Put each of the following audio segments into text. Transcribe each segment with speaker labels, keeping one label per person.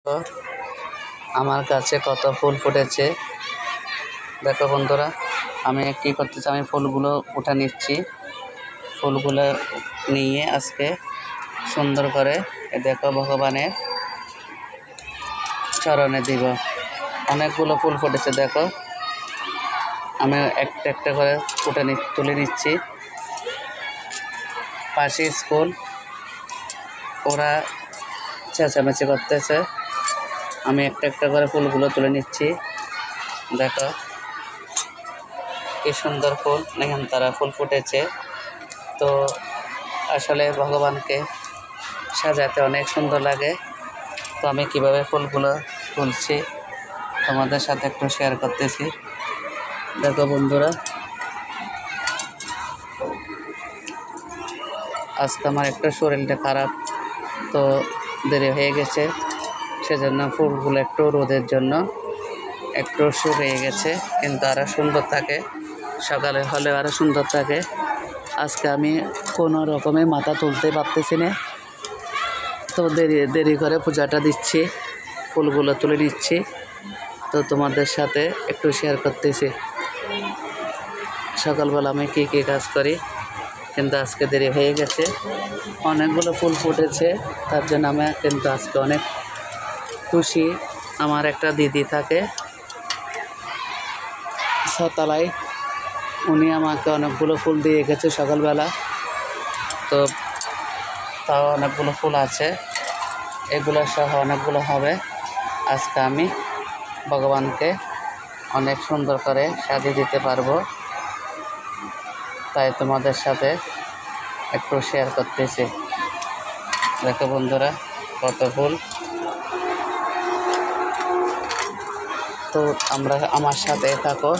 Speaker 1: দেখো আমার গাছে কত ফুল ফুটেছে। দেখো বন্ধুরা, আমি কী করতেছি, আমি ফুলগুলো উঠে নিচ্ছি। ফুলগুলো নিয়ে আজকে সুন্দর করে দেখো ভগবানের চরণে দিব। অনেকগুলো ফুল ফুটেছে, দেখো আমি একটা একটা করে তুলে নিচ্ছি। পাশে স্কুল, ওরা চেঁচামেচি করতেছে, আমি একটা একটা করে ফুলগুলো তুলে নিচ্ছি। দেখো কি সুন্দর ফুল, নয়নতারা ফুল ফুটেছে। তো আসলে ভগবানকে সাজাতে অনেক সুন্দর লাগে। তো আমি কিভাবে ফুলগুলো তুলছি তোমাদের সাথে একটু শেয়ার করতেছি। দেখো বন্ধুরা, আজকে আমার একটু শরীরটা খারাপ, তো দেরি হয়ে গেছে, সেজন্য ফুলগুলো একটু রোদের জন্য একটু শুকিয়ে গেছে, কিন্তু আরও সুন্দর থাকে, সকালে হলে আরও সুন্দর থাকে। আজকে আমি কোনো রকমে মাথা তুলতে পারতেছি না, তো দেরি করে পূজাটা দিচ্ছি, ফুলগুলো তুলে নিচ্ছি। তো তোমাদের সাথে একটু শেয়ার করতেছি সকালবেলা আমি কী কী কাজ করি, কিন্তু আজকে দেরি হয়ে গেছে। অনেকগুলো ফুল ফুটেছে, তার জন্য আমি কিন্তু আজকে অনেক খুশি। আমার একটা দিদি থাকে ছতলায়, উনি আমাকে অনেকগুলো ফুল দিয়ে গেছে সকালবেলা। তো তাও অনেকগুলো ফুল আছে, এগুলো সহ অনেকগুলো হবে। আজকে আমি ভগবানকে অনেক সুন্দর করে সাজিয়ে দিতে পারবো, তাই তোমাদের সাথে একটু শেয়ার করতেছি। দেখো বন্ধুরা কত ফুল। তো আমার সাথে থাকো,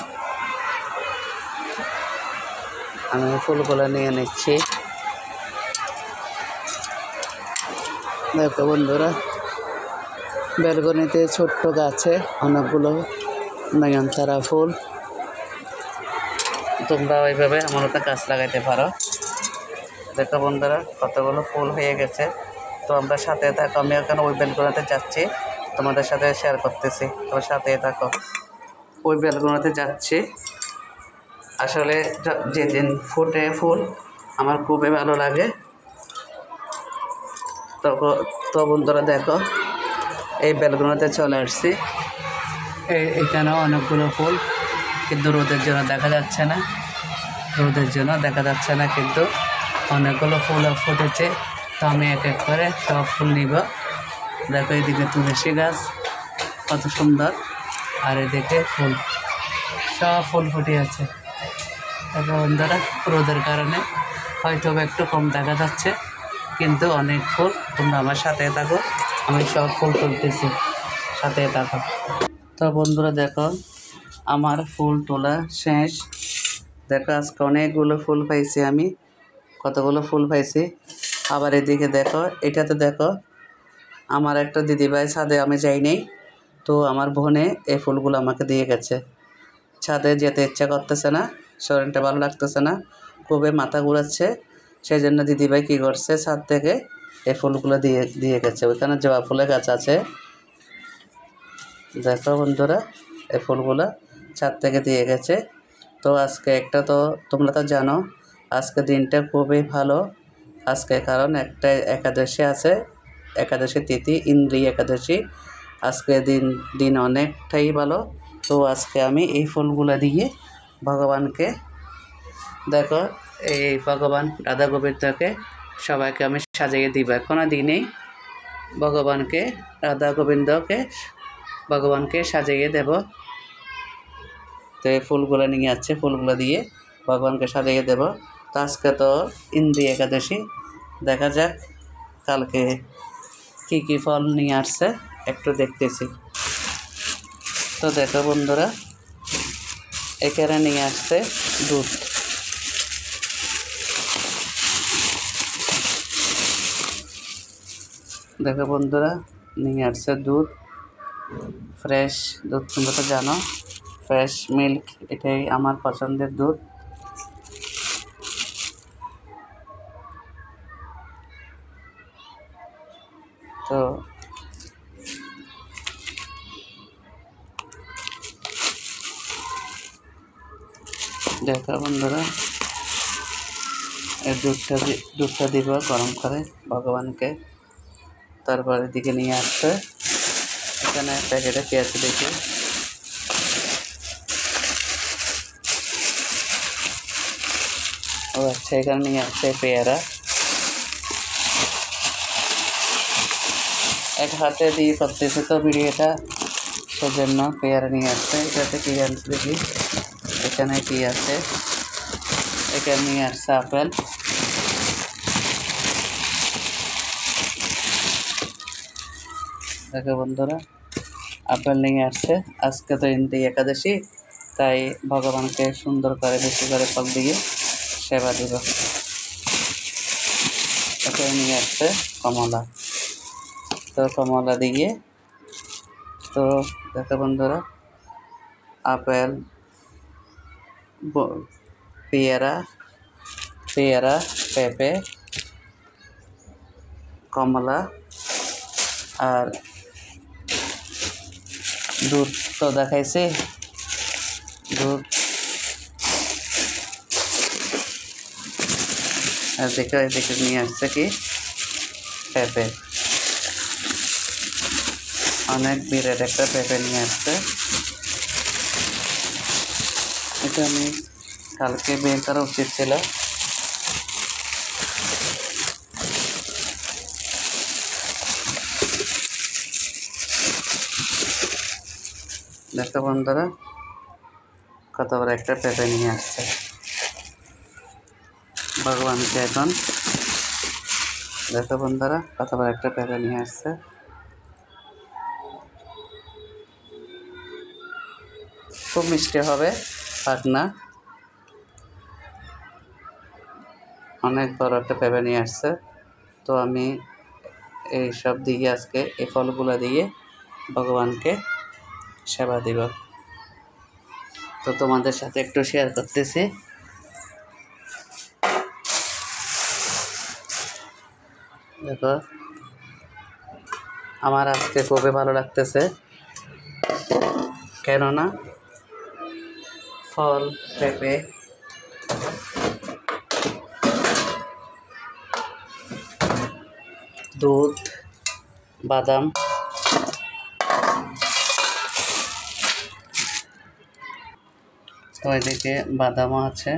Speaker 1: আমি ফুলগুলো নিয়ে নিচ্ছি। দেখো বন্ধুরা, বেলকনিতে ছোট্ট গাছে অনেকগুলো নয়নতারা ফুল, তোমরা ওইভাবে আমার ওটা গাছ লাগাইতে পারো। দেখো বন্ধুরা কতগুলো ফুল হয়ে গেছে। তো আমরা সাথে থাকো, আমি ওখানে ওই বেলকনিতে যাচ্ছি, তোমাদের সাথে শেয়ার করতেছি, তোমার সাথে থাকো। ওই বেলকনিতে যাচ্ছি, আসলে যেদিন ফুটে ফুল আমার খুবই ভালো লাগে। তো বন্ধুরা দেখো, এই বেলকনিতে চলে আসছি, এখানেও অনেকগুলো ফুল, কিন্তু রোদের জন্য দেখা যাচ্ছে না, কিন্তু অনেকগুলো ফুল ফুটেছে। তো আমি এক এক করে সব ফুল নিব। দেখো এদিকে তুলসী গাছ কত সুন্দর, আর এদিকে ফুল, সব ফুল ফুটে আছে। দেখো বন্ধুরা, রোদের কারণে হয়তো একটু কম দেখা যাচ্ছে, কিন্তু অনেক ফুল। তোমরা আমার সাথে থাকো, আমি সব ফুল তুলতেছি, সাথে থাকো। তো বন্ধুরা দেখো, আমার ফুল তোলা শেষ। দেখো আজকে অনেকগুলো ফুল পাইছি, আমি কতগুলো ফুল পাইছি। আবার এদিকে দেখো, এটাতে দেখো আমার একটা দিদিভাই ছাদে, আমি যাই নাই, তো আমার বোনে এই ফুলগুলো আমাকে দিয়ে গেছে। ছাদে যেতে ইচ্ছা করতেছে না, শরীরটা ভালো লাগতেছে না, খুবই মাথা ঘুরাচ্ছে, সেই জন্য দিদিভাই কী করছে, ছাদ থেকে এই ফুলগুলো দিয়ে গেছে। ওইখানে জবা ফুলের গাছ আছে, দেখো বন্ধুরা এই ফুলগুলো ছাদ থেকে দিয়ে গেছে। তো আজকে একটা, তো তোমরা তো জানো আজকে দিনটা খুবই ভালো আজকে, কারণ একটা একাদশী আছে, একাদশী তিথি, ইন্দ্রিয় একাদশী। আজকে দিন অনেকটাই ভালো। তো আজকে আমি এই ফুলগুলো দিয়ে ভগবানকে, দেখো এই ভগবান রাধা গোবিন্দকে সবাইকে আমি সাজিয়ে দিব। এখনও দিনেই ভগবানকে সাজিয়ে দেব। তো এই ফুলগুলো নিয়ে যাচ্ছে, ফুলগুলো দিয়ে ভগবানকে সাজিয়ে দেব। তো আজকে তো ইন্দ্রিয় একাদশী, দেখা যাক কালকে কী কী ফল নিয়ে আসছে একটু দেখতেছি। তো দেখো বন্ধুরা, এখানে নিয়ে আসছে দুধ। দেখো বন্ধুরা, নিয়ে আসছে দুধ, ফ্রেশ দুধ, তোমরা তো জানো ফ্রেশ মিল্ক, এটাই আমার পছন্দের দুধ। তো দেখো বন্ধুরা, এই দুধটা দিব গরম করে ভগবানকে, তারপরে দিকে নিয়ে আসছে। এখানে প্যাকেটে কি আছে দেখি। ও আচ্ছা, এখানে নিয়ে আসছে পেয়ারা। এক হাতে দিয়ে করতেছে তো ভিডিওটা, সেজন্য পেয়ারা নিয়ে আসছে। এটাতে কি আনছে দেখি, এখানে কি আছে। এখানে নিয়ে আসছে আপেল। দেখো বন্ধুরা, আপেল নিয়ে আসছে। আজকে তো ইন্দ্রিয় একাদশী, তাই ভগবানকে সুন্দর করে বেশি করে ফল দিয়ে সেবা দিব। এখানে নিয়ে আসছে কমলা। তো কমলা দিয়ে, তো দেখো বন্ধুরা, আপেল, পেয়ারা, পেঁপে, কমলা আর দুধ তো দেখাইছি। দুধ আর দেখে নিয়ে আসছে কি পেঁপে। অনেক বিরাট একটা পেঁপে নিয়ে আসছে। এটা আমি কালকে বের করা উচিত ছিল। দেখো বন্ধুরা, কত বড় একটা পেঁপে নিয়ে আসছে ভগবানকে এখন। দেখো বন্ধুরা, কত বড় একটা পেঁপে নিয়ে আসছে। খুব মিষ্টি হবে, পাকনা। অনেক বড় একটা পেঁপে নিয়ে আসছে। তো আমি এই সব দিয়ে আজকে এই ফলগুলো দিয়ে ভগবানকে সেবা দিব। তো তোমাদের সাথে একটু শেয়ার করতেছি। দেখো, আমার আজকে খুবই ভালো লাগতেছে, কেননা ফল, পেঁপে, দুধ, বাদাম, তো এদিকে বাদামও আছে।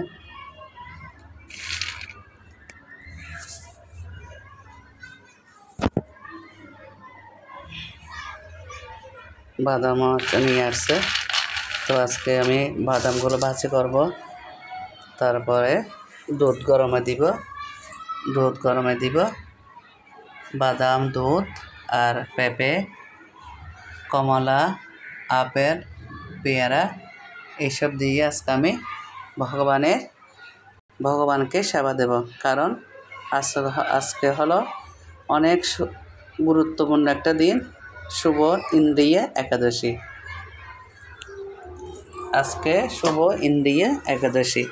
Speaker 1: বাদামও নিয়ে আসছে। তো আজকে আমি বাদামগুলো ভাজি করব, তারপরে দুধ গরমে দিব। বাদাম, দুধ আর পেঁপে, কমলা, আপেল, পেয়ারা এইসব দিয়ে আজকে আমি ভগবানকে সেবা দেব। কারণ আজকে হলো অনেক গুরুত্বপূর্ণ একটা দিন, শুভ ইন্দ্রিয় একাদশী। আজকে শুভ ইন্দ্রিয় একাদশী।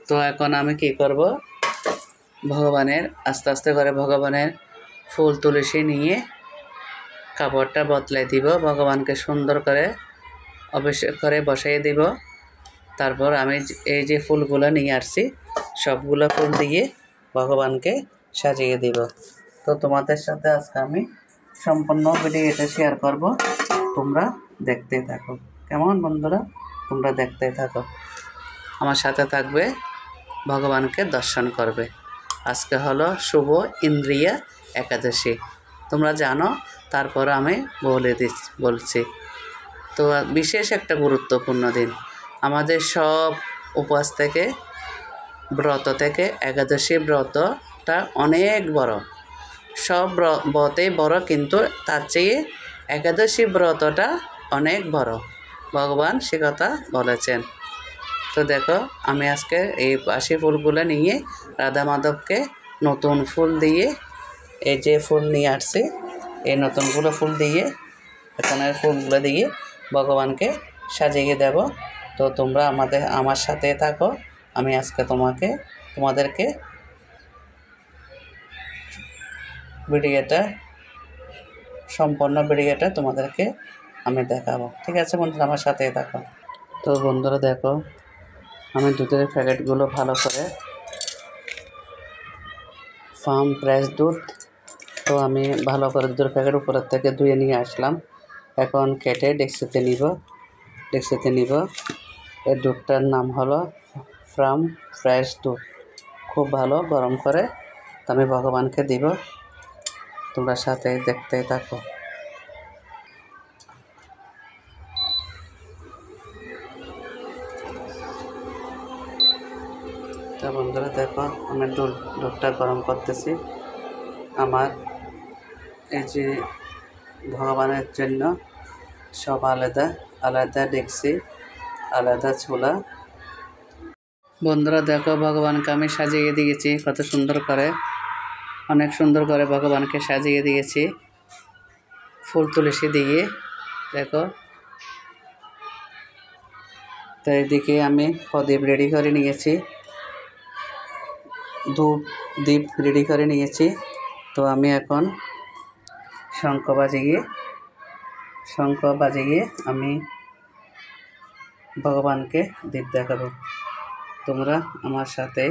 Speaker 1: তো এখন আমি কি করব, ভগবানের আস্তে আস্তে করে ভগবানের ফুল তুলসী নিয়ে কাপড়টা বদলাই দিব, ভগবানকে সুন্দর করে অভিষেক করে বসাই দিব। তারপর আমি এই যে ফুলগুলো নিয়ে আসছি, সবগুলো ফুল দিয়ে ভগবানকে সাজিয়ে দিব। তো তোমাদের সাথে আজকে আমি সম্পূর্ণ ভিডিওটা শেয়ার করব, তোমরা দেখতে থাকো। কেমন বন্ধুরা, তোমরা দেখতে থাকো, আমার সাথে থাকবে, ভগবানকে দর্শন করবে। আজকে হলো শুভ ইন্দ্রিয় একাদশী, তোমরা জানো, তারপর আমি বলছি। তো বিশেষ একটা গুরুত্বপূর্ণ দিন। আমাদের সব উপবাস থেকে, ব্রত থেকে একাদশী ব্রতটা অনেক বড়। সব ব্রতই বড়, কিন্তু তার চেয়ে একাদশী ব্রতটা অনেক বড়। ভগবান সে কথা বলেছেন। তো দেখো, আমি আজকে এই বাসি ফুলগুলো নিয়ে রাধা মাধবকে নতুন ফুল দিয়ে, এই যে ফুল নিয়ে আসছি, এই নতুনগুলো ফুল দিয়ে, এখানের ফুলগুলো দিয়ে ভগবানকে সাজিয়ে দেব। তো তোমরা আমার সাথে থাকো। আমি আজকে তোমাদেরকে সম্পূর্ণ ভিডিওটা তোমাদেরকে আমি দেখাবো। ঠিক আছে বন্ধুরা, আমার সাথে থাকো। তো বন্ধুরা দেখো, আমি দুধের প্যাকেটগুলো ভালো করে ফার্ম ফ্রেশ দুধ, তো আমি ভালো করে দুধের প্যাকেট উপরের থেকে ধুয়ে নিয়ে আসলাম। এখন কেটে ডেক্সিতে নিব। এই দুধটার নাম হলো ফার্ম ফ্রেশ দুধ। খুব ভালো গরম করে আমি ভগবানকে দিব। তোমরা সাথে দেখতেই থাকো। তো বন্ধুরা দেখো, আমি দুধটা গরম করতেছি। আমার এই যে ভগবানের জন্য সব আলাদা আলাদা ডেকসি, আলাদা ছোলা। বন্ধুরা দেখো, ভগবানকে আমি সাজিয়ে দিয়েছি কত সুন্দর করে, অনেক সুন্দর করে ভগবানকে সাজিয়ে দিয়েছি ফুল তুলসী দিয়ে। দেখো, তো এদিকে আমি প্রদীপ রেডি করে নিয়েছি, দীপ রেডি করে নিয়েছি। তো আমি এখন শঙ্খ বাজিয়ে আমি ভগবানকে দীপ দেখাবো। তোমরা আমার সাথে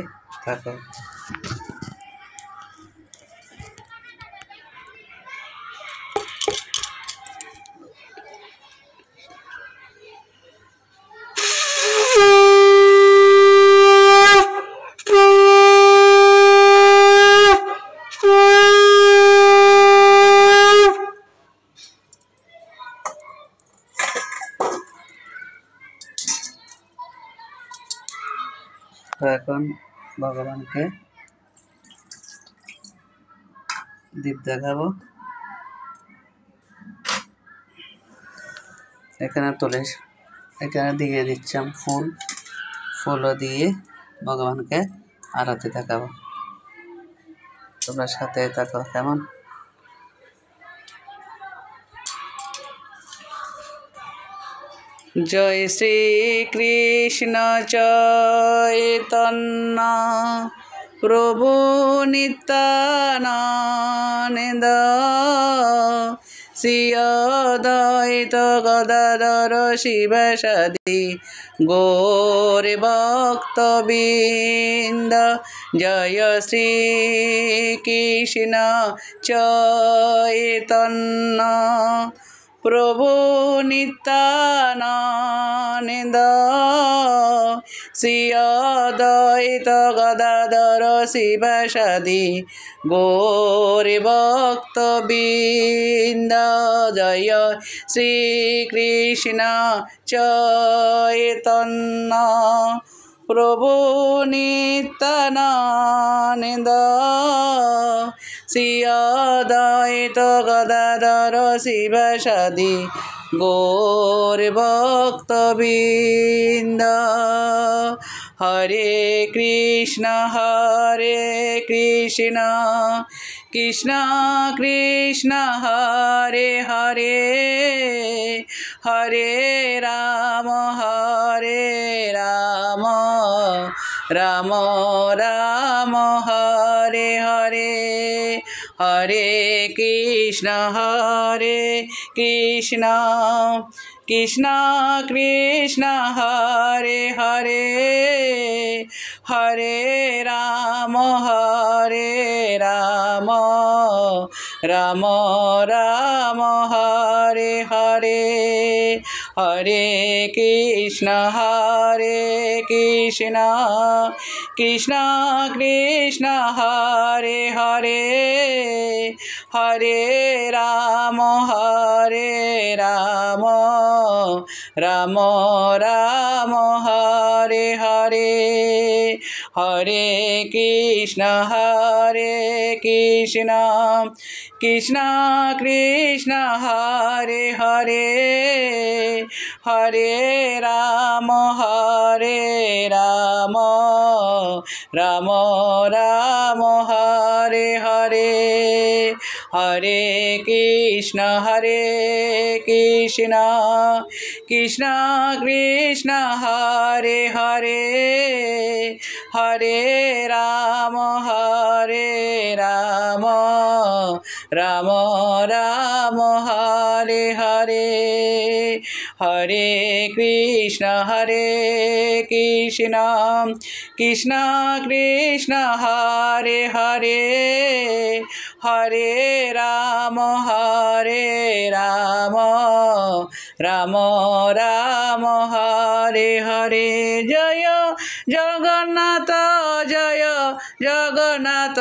Speaker 1: থাকো। তো এখন ভগবানকে দীপ দেখাবো। এখানে দিয়ে দিচ্ছিলাম ফুলও দিয়ে ভগবানকে আরতি দেখাবো। তোমরা সাথে থাকো কেমন। জয় শ্রী কৃষ্ণ চৈতন্য প্রভু নিত্যানন্দ শ্রী অদ্বৈত গদাধর শিবাসাদি গৌর ভক্তবৃন্দ। জয় শ্রী কৃষ্ণ চৈতন্য প্রভু নিত্যানন্দ শ্রী অদ্বৈত গদাধর শিবাসাদি গৌর ভক্তবৃন্দ। জয় শ্রী কৃষ্ণ চৈতন্য প্রভু নিত্যানন্দ শ্রী অদ্বৈত গদাধর শিবাসাদি গৌর ভক্তবৃন্দ। হরে কৃষ্ণ কৃষ্ণ কৃষ্ণ হরে হরে, হরে রাম রাম রাম হরে হরে। হরে কৃষ্ণ কৃষ্ণ কৃষ্ণ হরে হরে, হরে রাম রাম রাম হরে হরে। হরে কৃষ্ণ কৃষ্ণ কৃষ্ণ হরে হরে, হরে রাম রাম রাম হরে হরে। হরে কৃষ্ণ কৃষ্ণ কৃষ্ণ হরে হরে, হরে রাম রাম রাম হরে হরে। হরে কৃষ্ণ কৃষ্ণ কৃষ্ণ হরে হরে হরে রাম রাম রাম হরে হরে হরে কৃষ্ণ কৃষ্ণ কৃষ্ণ হরে হরে হরে রাম রাম রাম হরে হরে জয় জগন্নাথ জয় জগন্নাথ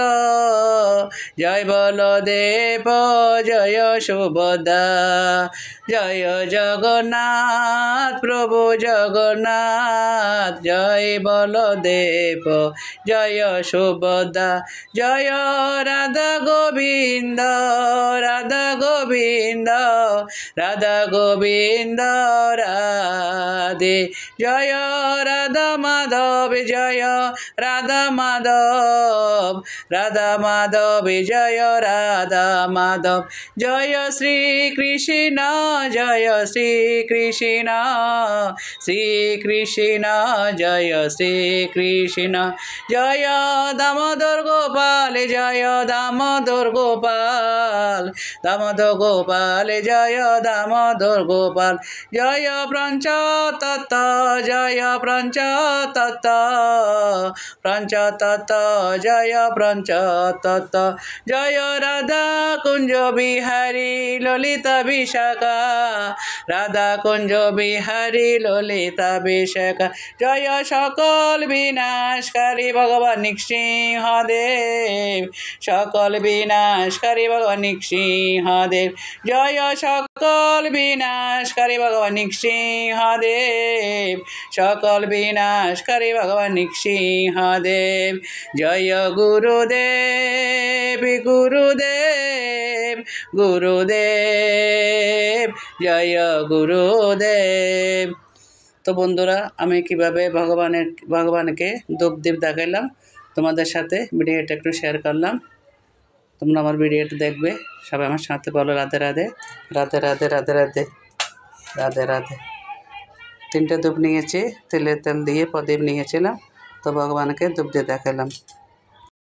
Speaker 1: জয় বলদেব জয় সুভদ্রা জয় জগন্নাথ প্রভু জগন্নাথ জয় বলদেব জয় সুভদ্রা জয় রাধা গোবিন্দ রাধা গোবিন্দ রাধা গোবিন্দ রাধে জয় রাধা মাধব জয় রাধা মাধব জয় রাধা মাধব জয় শ্রী কৃষ্ণ জয় শ্রী কৃষ্ণ জয় শ্রী কৃষ্ণ জয় দামোদর গোপাল জয় দামোদর গোপাল জয় দামোদর গোপাল জয় পঞ্চতত্ত্ব জয় পঞ্চতত্ত্ব জয় পঞ্চতত্ত্ব জয় রাধা কুঞ্জ বিহারী ললিতা বিশাখা রাধা কুঞ্জ বিহারী ললিতা বিশাখা জয় সকল বিনাশকারী ভগবান নৃসিংহদেব সকল বিনাশকারী ভগবান নৃসিংহদেব জয় সকল বিনাশকারী ভগবান নৃসিংহদেব সকল বিনাশকারী ভগবান নৃসিংহদেব জয় গুরুদেব জয় গুরুদেব। তো বন্ধুরা, আমি কিভাবে ভগবানকে ধূপদীপ দেখাইলাম তোমাদের সাথে ভিডিওটা একটু শেয়ার করলাম। তোমরা আমার ভিডিওটা দেখবে, সবাই আমার সাথে বলো রাধে রাধে রাধে রাধে রাধে রাধে রাধে রাধে। 3টে ধূপ নিয়েছি, তেল দিয়ে প্রদীপ নিয়েছিলাম, তো ভগবানকে ধূপ দিয়ে দেখালাম।